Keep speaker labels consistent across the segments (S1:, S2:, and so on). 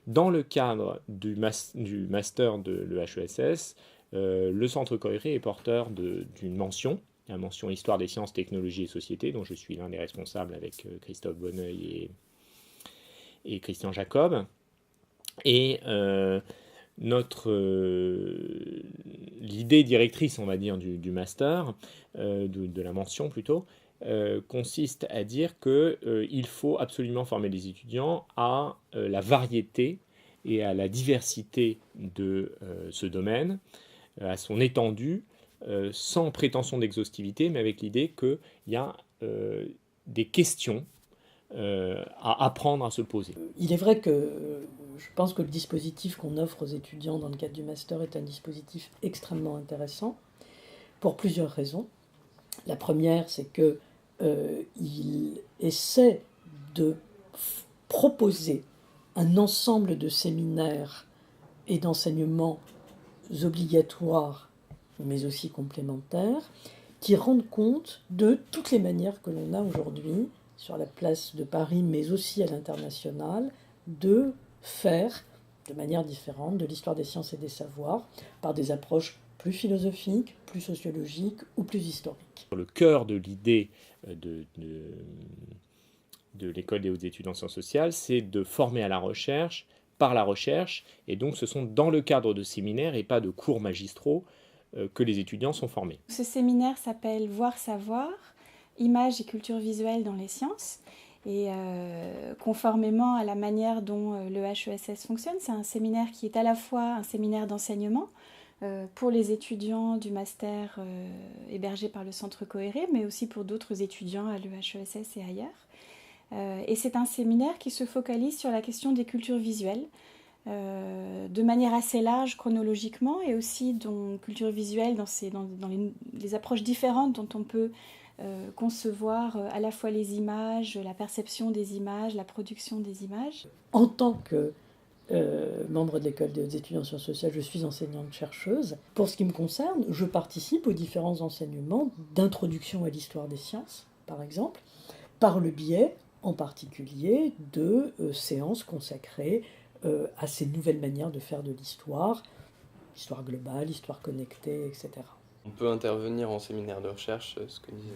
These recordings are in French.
S1: Dans le cadre du master de l'EHESS, le Centre Coiré est porteur d'une mention, la mention Histoire des sciences, technologies et société, dont je suis l'un des responsables avec Christophe Bonneuil et Christian Jacob. Et l'idée directrice, on va dire, du master, de la mention plutôt, consiste à dire qu'il faut absolument former les étudiants à la variété et à la diversité de ce domaine, à son étendue, sans prétention d'exhaustivité, mais avec l'idée qu'il y a des questions à apprendre à se poser.
S2: Il est vrai que je pense que le dispositif qu'on offre aux étudiants dans le cadre du master est un dispositif extrêmement intéressant pour plusieurs raisons. La première, c'est qu'il essaie de proposer un ensemble de séminaires et d'enseignements obligatoires, mais aussi complémentaires, qui rendent compte de toutes les manières que l'on a aujourd'hui sur la place de Paris, mais aussi à l'international, de faire de manière différente de l'histoire des sciences et des savoirs, par des approches plus philosophiques, plus sociologiques ou plus historiques.
S1: Le cœur de l'idée de l'École des hautes études en sciences sociales, c'est de former à la recherche, par la recherche, et donc ce sont dans le cadre de séminaires et pas de cours magistraux que les étudiants sont formés.
S3: Ce séminaire s'appelle Voir savoir, images et culture visuelle dans les sciences. Et conformément à la manière dont le HESS fonctionne, c'est un séminaire qui est à la fois un séminaire d'enseignement pour les étudiants du master hébergé par le Centre Coiré, mais aussi pour d'autres étudiants à l'EHESS et ailleurs. Et c'est un séminaire qui se focalise sur la question des cultures visuelles, de manière assez large chronologiquement, et aussi dans culture visuelle, dans les approches différentes dont on peut concevoir à la fois les images, la perception des images, la production des images.
S2: En tant que membre de l'École des hautes études en sciences sociales, je suis enseignante-chercheuse. Pour ce qui me concerne, je participe aux différents enseignements d'introduction à l'histoire des sciences, par exemple, par le biais, en particulier, de séances consacrées à ces nouvelles manières de faire de l'histoire, histoire globale, histoire connectée, etc.
S4: On peut intervenir en séminaire de recherche, ce que disait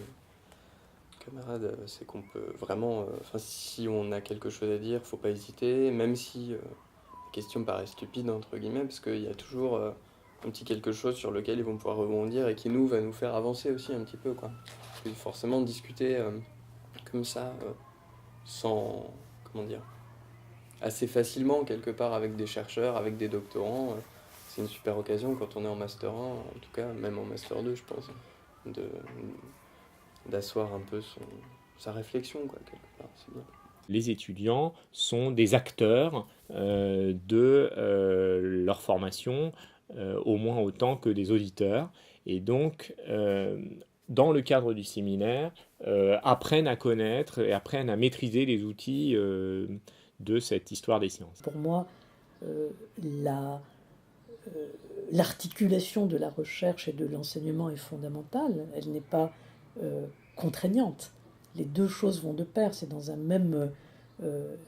S4: le camarade, c'est qu'on peut vraiment, si on a quelque chose à dire, faut pas hésiter, même si la question paraît stupide, entre guillemets, parce qu'il y a toujours un petit quelque chose sur lequel ils vont pouvoir rebondir et qui va nous faire avancer aussi un petit peu, quoi. Parce que forcément, discuter comme ça, sans, comment dire, assez facilement, quelque part, avec des chercheurs, avec des doctorants, c'est une super occasion quand on est en Master 1, en tout cas, même en Master 2, je pense, d'asseoir un peu sa réflexion, quoi, quelque part, c'est bien.
S1: Les étudiants sont des acteurs de leur formation, au moins autant que des auditeurs, et donc dans le cadre du séminaire, apprennent à connaître et apprennent à maîtriser les outils de cette histoire des sciences.
S2: Pour moi, l'articulation de la recherche et de l'enseignement est fondamentale. Elle n'est pas contraignante. Les deux choses vont de pair. C'est dans un même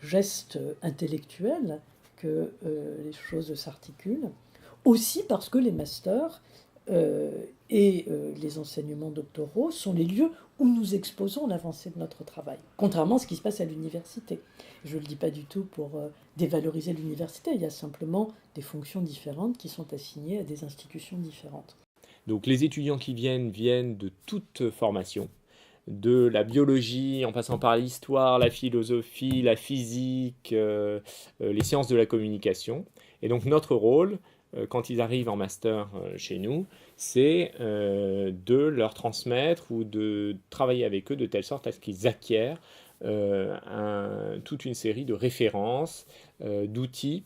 S2: geste intellectuel que les choses s'articulent. Aussi parce que les masters et les enseignements doctoraux sont les lieux où nous exposons l'avancée de notre travail, contrairement à ce qui se passe à l'université. Je ne le dis pas du tout pour dévaloriser l'université, il y a simplement des fonctions différentes qui sont assignées à des institutions différentes.
S1: Donc les étudiants qui viennent de toute formation, de la biologie, en passant par l'histoire, la philosophie, la physique, les sciences de la communication. Et donc notre rôle, quand ils arrivent en master chez nous, c'est de leur transmettre ou de travailler avec eux de telle sorte à ce qu'ils acquièrent toute une série de références, d'outils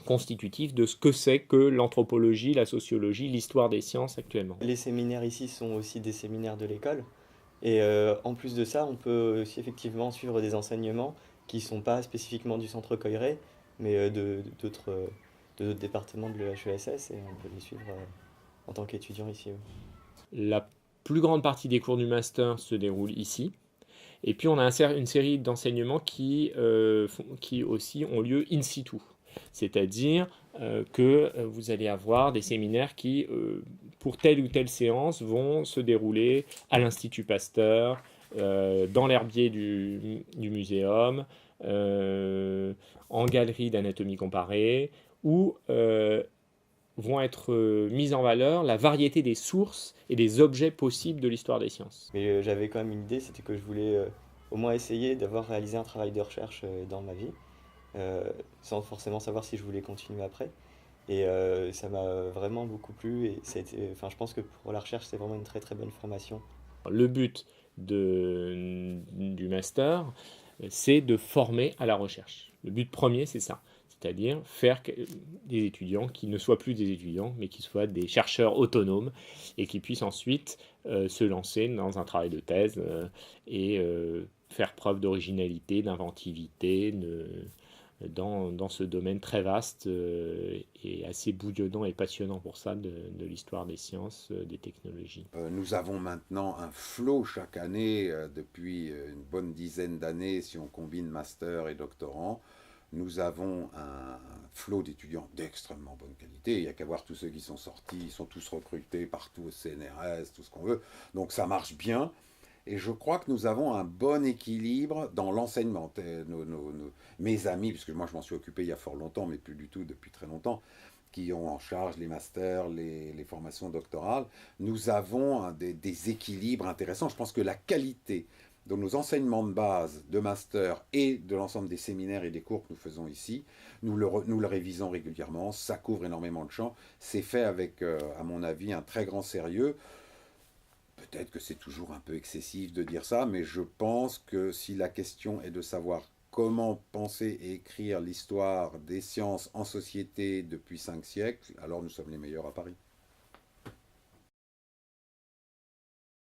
S1: constitutifs de ce que c'est que l'anthropologie, la sociologie, l'histoire des sciences actuellement.
S5: Les séminaires ici sont aussi des séminaires de l'école. Et en plus de ça, on peut aussi effectivement suivre des enseignements qui ne sont pas spécifiquement du Centre Coiré, mais d'autres départements de l'EHESS, et on peut les suivre en tant qu'étudiant ici.
S1: La plus grande partie des cours du master se déroule ici. Et puis on a une série d'enseignements qui aussi ont lieu in situ. C'est-à-dire que vous allez avoir des séminaires qui, pour telle ou telle séance, vont se dérouler à l'Institut Pasteur, dans l'herbier du muséum, en galerie d'anatomie comparée, où vont être mises en valeur la variété des sources et des objets possibles de l'histoire des sciences.
S5: Mais j'avais quand même une idée, c'était que je voulais au moins essayer d'avoir réalisé un travail de recherche dans ma vie, sans forcément savoir si je voulais continuer après. Et ça m'a vraiment beaucoup plu et enfin, je pense que pour la recherche, c'est vraiment une très très bonne formation.
S1: Le but du master, c'est de former à la recherche. Le but premier, c'est ça. C'est-à-dire faire des étudiants qui ne soient plus des étudiants, mais qui soient des chercheurs autonomes et qui puissent ensuite se lancer dans un travail de thèse et faire preuve d'originalité, d'inventivité dans ce domaine très vaste et assez bouillonnant et passionnant pour ça de l'histoire des sciences, des technologies.
S6: Nous avons maintenant un flot chaque année, depuis une bonne dizaine d'années, si on combine master et doctorant. Nous avons un flot d'étudiants d'extrêmement bonne qualité. Il n'y a qu'à voir tous ceux qui sont sortis, ils sont tous recrutés partout au CNRS, tout ce qu'on veut. Donc ça marche bien. Et je crois que nous avons un bon équilibre dans l'enseignement. Mes amis, puisque moi je m'en suis occupé il y a fort longtemps, mais plus du tout depuis très longtemps, qui ont en charge les masters, les formations doctorales, nous avons des équilibres intéressants. Je pense que la qualité de nos enseignements de base, de master et de l'ensemble des séminaires et des cours que nous faisons ici, nous le révisons régulièrement, ça couvre énormément de champs, c'est fait avec, à mon avis, un très grand sérieux. Peut-être que c'est toujours un peu excessif de dire ça, mais je pense que si la question est de savoir comment penser et écrire l'histoire des sciences en société depuis 5 siècles, alors nous sommes les meilleurs à Paris.